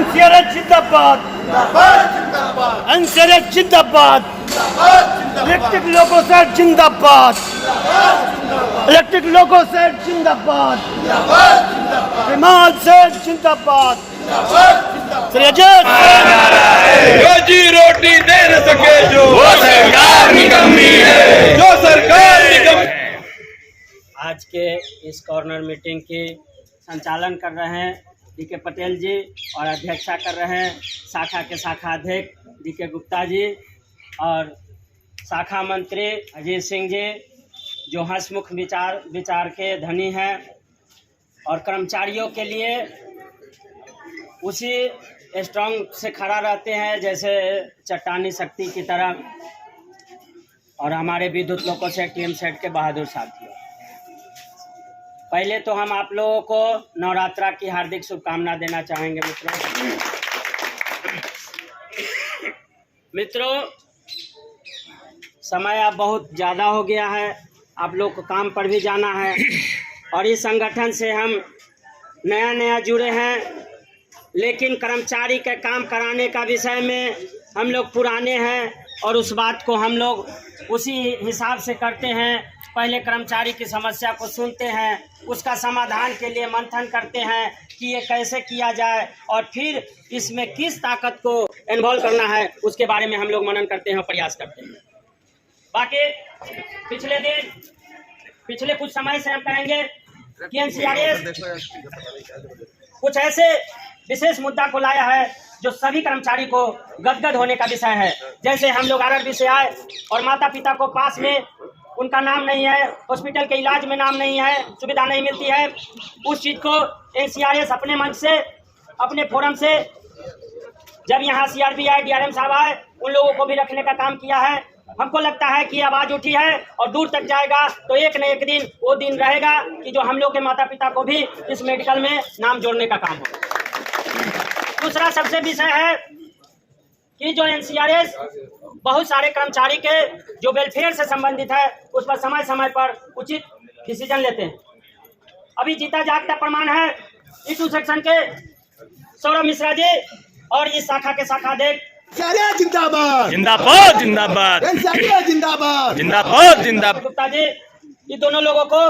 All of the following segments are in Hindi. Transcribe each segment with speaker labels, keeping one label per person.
Speaker 1: एनसीआरएस जिंदाबाद, एनसीआरएस जिंदाबाद, इलेक्ट्रिक लोको सेट जिंदाबाद, इलेक्ट्रिक लोको सेट जिंदाबाद, विमान सेट जिंदाबाद,
Speaker 2: रोजी रोटी दे न सके जो वो सरकार निकम्मी है, जो सरकार निकम्मी।
Speaker 3: आज के इस कॉर्नर मीटिंग की संचालन कर रहे हैं डीके पटेल जी और अध्यक्षता कर रहे हैं शाखा के शाखा अध्यक्ष डीके गुप्ता जी और शाखा मंत्री अजीत सिंह जी जो हंसमुख विचार के धनी हैं और कर्मचारियों के लिए उसी स्ट्रांग से खड़ा रहते हैं जैसे चट्टानी शक्ति की तरह। और हमारे विद्युत लोको सेट टीएम सेट के बहादुर साथियों, पहले तो हम आप लोगों को नवरात्रा की हार्दिक शुभकामना देना चाहेंगे। मित्रों समय अब बहुत ज़्यादा हो गया है, आप लोग को काम पर भी जाना है और इस संगठन से हम नया जुड़े हैं, लेकिन कर्मचारी के काम कराने का विषय में हम लोग पुराने हैं और उस बात को हम लोग उसी हिसाब से करते हैं। पहले कर्मचारी की समस्या को सुनते हैं, उसका समाधान के लिए मंथन करते हैं कि ये कैसे किया जाए और फिर इसमें किस ताकत को इन्वॉल्व करना है उसके बारे में हम लोग मनन करते हैं और प्रयास करते हैं। बाकी पिछले कुछ समय से हम कहेंगे कि एनसीआरएस कुछ ऐसे विशेष मुद्दा को लाया है जो सभी कर्मचारी को गदगद होने का विषय है। जैसे हम लोग आरआरबी से आए और माता पिता को पास में उनका नाम नहीं है, हॉस्पिटल के इलाज में नाम नहीं है, सुविधा नहीं मिलती है, उस चीज़ को एनसीआरएस अपने मंच से अपने फोरम से जब यहाँ सीआरपी आए, डीआरएम साहब आए, उन लोगों को भी रखने का काम किया है। हमको लगता है कि आवाज़ उठी है और दूर तक जाएगा तो एक न एक दिन वो दिन रहेगा कि जो हम लोग के माता पिता को भी इस मेडिकल में नाम जोड़ने का काम हो। दूसरा सबसे विषय है कि जो एनसीआरएस बहुत सारे कर्मचारी के जो वेलफेयर से संबंधित है उस पर समय समय पर उचित डिसीजन लेते हैं। अभी जीता जागता प्रमाण है ईटू सेक्शन के सौरभ मिश्रा जी और इस शाखा के शाखा अध्यक्ष
Speaker 2: जिंदाबाद जिंदाबाद जिंदाबाद जिंदाबाद जिंदाबाद जिंदाबाद
Speaker 3: गुप्ता जी, ये दोनों लोगों को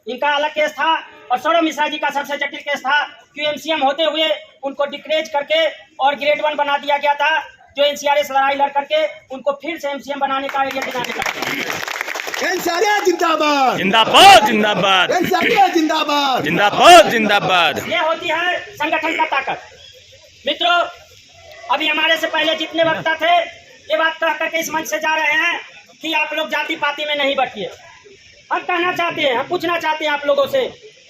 Speaker 3: इनका अलग केस था और सौरभ मिश्रा जी का सबसे जटिल केस था कि एमसीएम होते हुए उनको डिक्रेज करके और ग्रेड 1 बना दिया गया था, जो एनसीआरएस लड़ाई लड़ करके उनको फिर से एमसीएम बनाने का एरिया दिलाने का।
Speaker 2: जिंदाबाद जिंदाबाद जिंदाबाद जिंदाबाद जिंदाबाद जिंदाबाद।
Speaker 3: ये होती है संगठन का ताकत। मित्रों, अभी हमारे से पहले जितने वक्ता थे ये बात कह करके इस मंच से जा रहे हैं कि आप लोग जाति पाति में नहीं बटिए। हम कहना चाहते हैं, हम पूछना चाहते हैं आप लोगों से,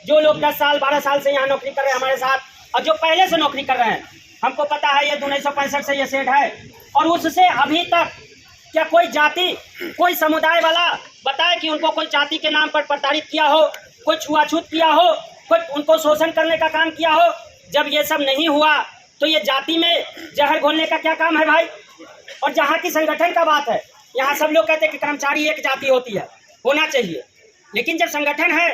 Speaker 3: जो लोग 10 साल 12 साल से यहाँ नौकरी कर रहे हैं हमारे साथ और जो पहले से नौकरी कर रहे हैं, हमको पता है ये 1965 से ये सेट है और उससे अभी तक क्या कोई जाति कोई समुदाय वाला बताए कि उनको कोई जाति के नाम पर प्रताड़ित किया हो, कोई छुआछूत किया हो, कोई उनको शोषण करने का काम किया हो? जब ये सब नहीं हुआ तो ये जाति में जहर घोलने का क्या काम है भाई? और जहाँ की संगठन का बात है, यहाँ सब लोग कहते हैं कि कर्मचारी एक जाति होती है, होना चाहिए, लेकिन जब संगठन है,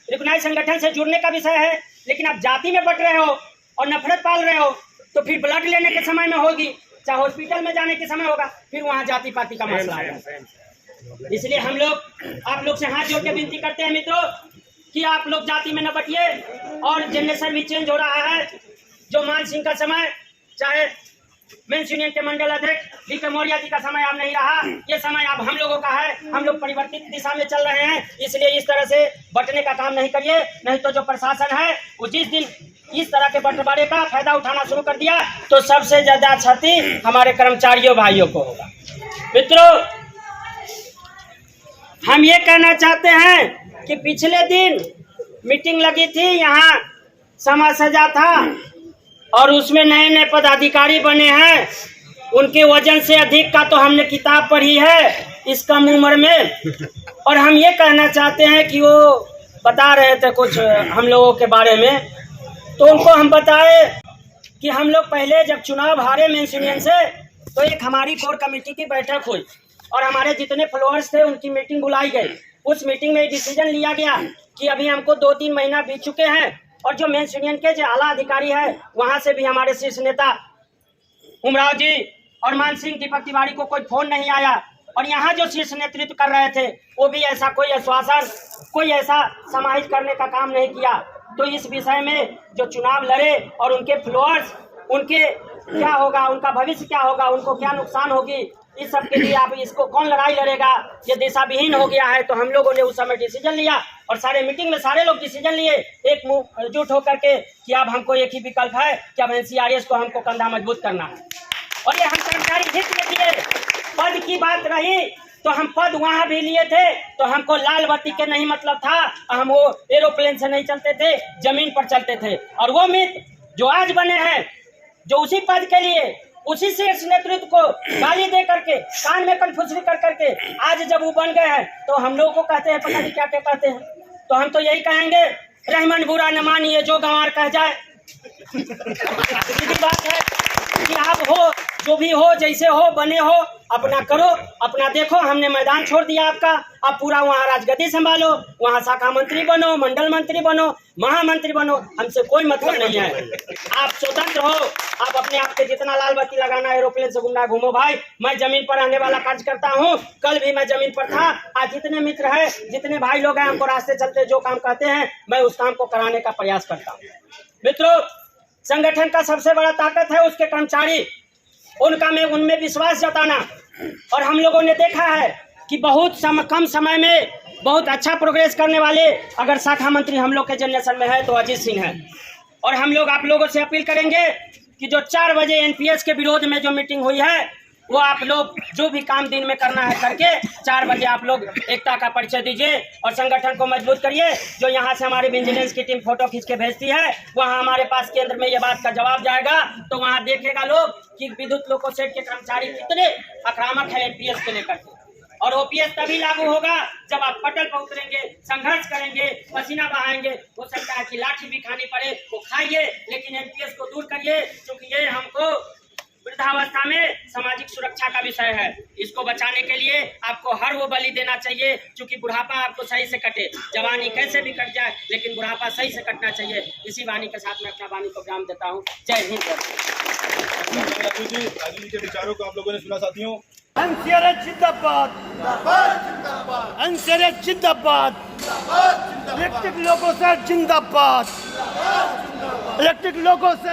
Speaker 3: रिकॉग्नाइज संगठन से जुड़ने का विषय है, लेकिन आप जाति में बट रहे हो और नफरत पाल रहे हो तो फिर ब्लड लेने के समय में होगी, चाहे हॉस्पिटल में जाने के समय होगा, फिर वहाँ जाति पाति का मसला है। इसलिए हम लोग आप लोग से हाथ जोड़ के विनती करते हैं मित्रों कि आप लोग जाति में न बटिए। और जनरेशन भी चेंज हो रहा है, जो मान सिंह का समय, चाहे मेंस यूनियन के मंडल अध्यक्ष डीके मौर्य जी का समय अब नहीं रहा, ये समय अब हम लोगों का है। हम लोग परिवर्तित दिशा में चल रहे हैं, इसलिए इस तरह से बंटने का काम नहीं करिए, नहीं तो जो प्रशासन है वो जिस दिन इस तरह के बंटवारे का फायदा उठाना शुरू कर दिया तो सबसे ज्यादा क्षति हमारे कर्मचारियों भाइयों को होगा। मित्रों, हम ये कहना चाहते हैं कि पिछले दिन मीटिंग लगी थी, यहाँ समाज सजा था और उसमें नए नए पदाधिकारी बने हैं, उनके वजन से अधिक का तो हमने किताब पढ़ी है इस कम उम्र में। और हम ये कहना चाहते हैं कि वो बता रहे थे कुछ हम लोगों के बारे में, तो उनको हम बताए कि हम लोग पहले जब चुनाव हारे मेंस यूनियन से तो एक हमारी कोर कमेटी की बैठक हुई और हमारे जितने फॉलोअर्स थे उनकी मीटिंग बुलाई गई। उस मीटिंग में डिसीजन लिया गया कि अभी हमको 2-3 महीना बीत चुके हैं, और जो मेंस यूनियन के जो आला अधिकारी है वहां से भी हमारे शीर्ष नेता उमराव जी और मान सिंह दीपक तिवारी को कोई फोन नहीं आया। और यहाँ जो शीर्ष नेतृत्व कर रहे थे वो भी ऐसा कोई आश्वासन, कोई ऐसा समाहित करने का काम नहीं किया। तो इस विषय में जो चुनाव लड़े और उनके फ्लोअर्स, उनके क्या होगा, उनका भविष्य क्या होगा, उनको क्या नुकसान होगी, इस सब के लिए आप इसको कौन लड़ाई लड़ेगा, ये दिशाविहीन हो गया है। तो हम लोगों ने उस समय डिसीजन लिया और सारे मीटिंग में सारे लोग डिसीजन लिए एक मुंह जुट होकर के कि अब हमको एक ही विकल्प है कि अब NCRS को हमको कंधा मजबूत करना है। और ये हम कर्मचारी हित में दिए। पद की बात रही तो हम पद वहां भी लिए थे, तो हमको लाल बत्ती के नहीं मतलब था, हम वो एरोप्लेन से नहीं चलते थे, जमीन पर चलते थे। और वो मित्र जो आज बने हैं, जो उसी पद के लिए उसी शीर्ष नेतृत्व को गाली दे करके, कान में कनफुसरी कर करके आज जब वो बन गए हैं तो हम लोगों को कहते हैं पता नहीं क्या क्या कहते हैं। तो हम तो यही कहेंगे, रहमान बुरा न मानिए जो गंवार कह जाए। सीधी बात है कि आप हो, जो भी हो, जैसे हो, बने हो, अपना करो, अपना देखो। हमने मैदान छोड़ दिया आपका, आप पूरा वहाँ राजगद्दी संभालो, वहाँ शाखा मंत्री बनो, मंडल मंत्री बनो, महामंत्री बनो, हमसे कोई मतलब नहीं है। आप स्वतंत्र हो, आप अपने आप के जितना लाल बत्ती लगाना एरोप्लेन से घूमो भाई। मैं जमीन पर रहने वाला कार्यकर्ता हूँ, कल भी मैं जमीन पर था। आज जितने मित्र हैं, जितने भाई लोग हैं, हमको रास्ते चलते जो काम कहते हैं मैं उस काम को कराने का प्रयास करता हूँ। मित्रों, संगठन का सबसे बड़ा ताकत है उसके कर्मचारी, उनमें विश्वास जताना। और हम लोगों ने देखा है कि बहुत कम समय में बहुत अच्छा प्रोग्रेस करने वाले अगर शाखा मंत्री हम लोग के जनरेशन में है तो अजीत सिंह है। और हम लोग आप लोगों से अपील करेंगे कि जो 4 बजे NPS के विरोध में जो मीटिंग हुई है वो आप लोग जो भी काम दिन में करना है करके 4 बजे आप लोग एकता का परिचय दीजिए और संगठन को मजबूत करिए। जो यहाँ से हमारी विजिलेंस की टीम फोटो खींच के भेजती है, वहाँ हमारे पास केंद्र में ये बात का जवाब जाएगा, तो वहाँ देखेगा लोग कि विद्युत लोको सेट के कर्मचारी कितने आक्रामक है NPS को लेकर। और OPS तभी लागू होगा जब आप पटल पर उतरेंगे, संघर्ष करेंगे, पसीना बहाएंगे। हो सकता है कि लाठी भी खानी पड़े, वो खाइए, लेकिन NPS को दूर करिए, क्योंकि ये हमको वृद्धावस्था में सामाजिक सुरक्षा का विषय है। इसको बचाने के लिए आपको हर वो बलि देना चाहिए, क्योंकि बुढ़ापा आपको सही से कटे। जवानी कैसे भी कट जाए, लेकिन बुढ़ापा सही से कटना चाहिए। इसी वाणी के साथ मैं अपना वाणी को विराम देता हूँ। जय हिंद।
Speaker 4: राजू जी के विचारों को आप लोगों ने सुना साथियों।
Speaker 1: NCRS जिंदाबाद, NCRS जिंदाबाद, इलेक्ट्रिक लोको सेट जिंदाबाद, इलेक्ट्रिक लोको सेट